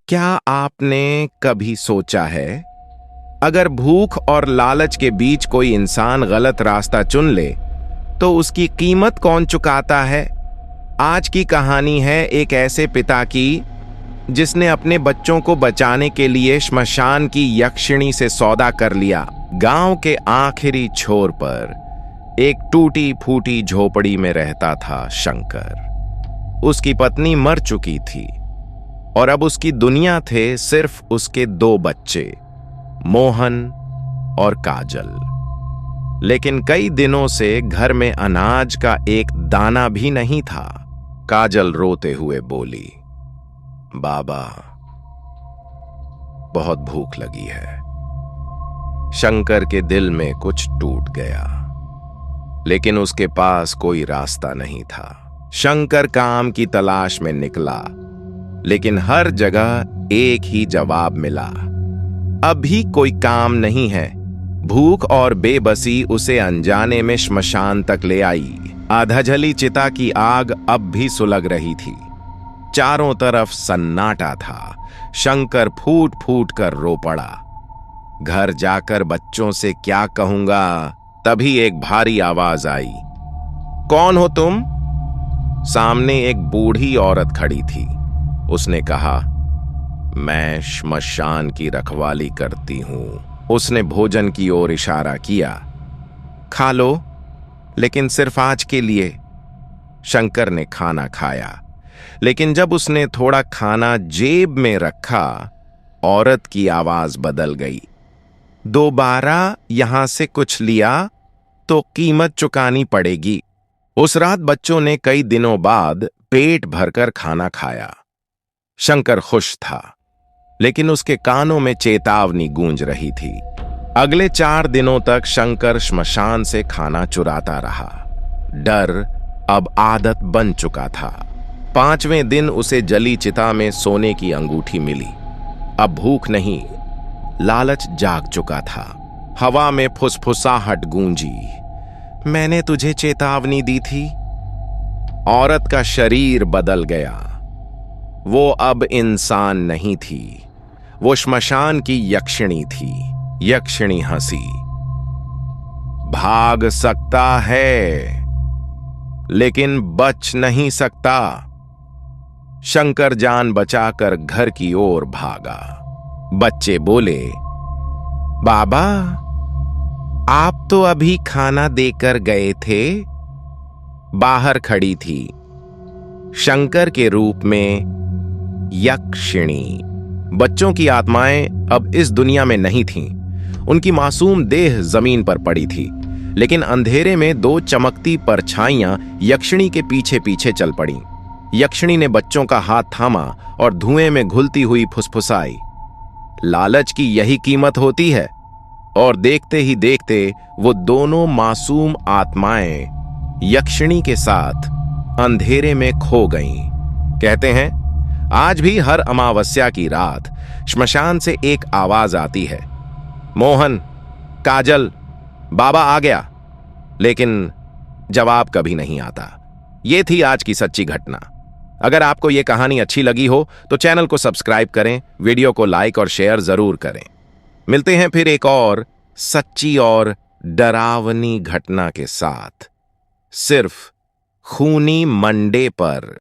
क्या आपने कभी सोचा है, अगर भूख और लालच के बीच कोई इंसान गलत रास्ता चुन ले तो उसकी कीमत कौन चुकाता है? आज की कहानी है एक ऐसे पिता की जिसने अपने बच्चों को बचाने के लिए श्मशान की यक्षिणी से सौदा कर लिया। गांव के आखिरी छोर पर एक टूटी फूटी झोपड़ी में रहता था शंकर। उसकी पत्नी मर चुकी थी और अब उसकी दुनिया थे सिर्फ उसके 2 बच्चे, मोहन और काजल। लेकिन कई दिनों से घर में अनाज का एक दाना भी नहीं था। काजल रोते हुए बोली, बाबा, बहुत भूख लगी है। शंकर के दिल में कुछ टूट गया, लेकिन उसके पास कोई रास्ता नहीं था। शंकर काम की तलाश में निकला, लेकिन हर जगह एक ही जवाब मिला, अभी कोई काम नहीं है। भूख और बेबसी उसे अनजाने में श्मशान तक ले आई। आधा जली चिता की आग अब भी सुलग रही थी। चारों तरफ सन्नाटा था। शंकर फूट फूट कर रो पड़ा। घर जाकर बच्चों से क्या कहूंगा? तभी एक भारी आवाज आई, कौन हो तुम? सामने एक बूढ़ी औरत खड़ी थी। उसने कहा, मैं श्मशान की रखवाली करती हूं। उसने भोजन की ओर इशारा किया। खा लो, लेकिन सिर्फ आज के लिए। शंकर ने खाना खाया, लेकिन जब उसने थोड़ा खाना जेब में रखा, औरत की आवाज बदल गई, दोबारा यहां से कुछ लिया तो कीमत चुकानी पड़ेगी। उस रात बच्चों ने कई दिनों बाद पेट भरकर खाना खाया। शंकर खुश था, लेकिन उसके कानों में चेतावनी गूंज रही थी। अगले 4 दिनों तक शंकर श्मशान से खाना चुराता रहा। डर अब आदत बन चुका था। 5वें दिन उसे जली चिता में सोने की अंगूठी मिली। अब भूख नहीं, लालच जाग चुका था। हवा में फुसफुसाहट गूंजी, मैंने तुझे चेतावनी दी थी। औरत का शरीर बदल गया। वो अब इंसान नहीं थी, वो श्मशान की यक्षिणी थी। यक्षिणी हंसी, भाग सकता है लेकिन बच नहीं सकता। शंकर जान बचाकर घर की ओर भागा। बच्चे बोले, बाबा, आप तो अभी खाना देकर गए थे। बाहर खड़ी थी शंकर के रूप में यक्षिणी। बच्चों की आत्माएं अब इस दुनिया में नहीं थीं। उनकी मासूम देह जमीन पर पड़ी थी, लेकिन अंधेरे में 2 चमकती परछाइयां यक्षिणी के पीछे पीछे चल पड़ीं। यक्षिणी ने बच्चों का हाथ थामा और धुएं में घुलती हुई फुसफुसाई, लालच की यही कीमत होती है। और देखते ही देखते वो दोनों मासूम आत्माएं यक्षिणी के साथ अंधेरे में खो गईं। कहते हैं, आज भी हर अमावस्या की रात श्मशान से एक आवाज आती है, मोहन, काजल, बाबा आ गया। लेकिन जवाब कभी नहीं आता। यह थी आज की सच्ची घटना। अगर आपको यह कहानी अच्छी लगी हो तो चैनल को सब्सक्राइब करें, वीडियो को लाइक और शेयर जरूर करें। मिलते हैं फिर एक और सच्ची और डरावनी घटना के साथ, सिर्फ खूनी मंडे पर।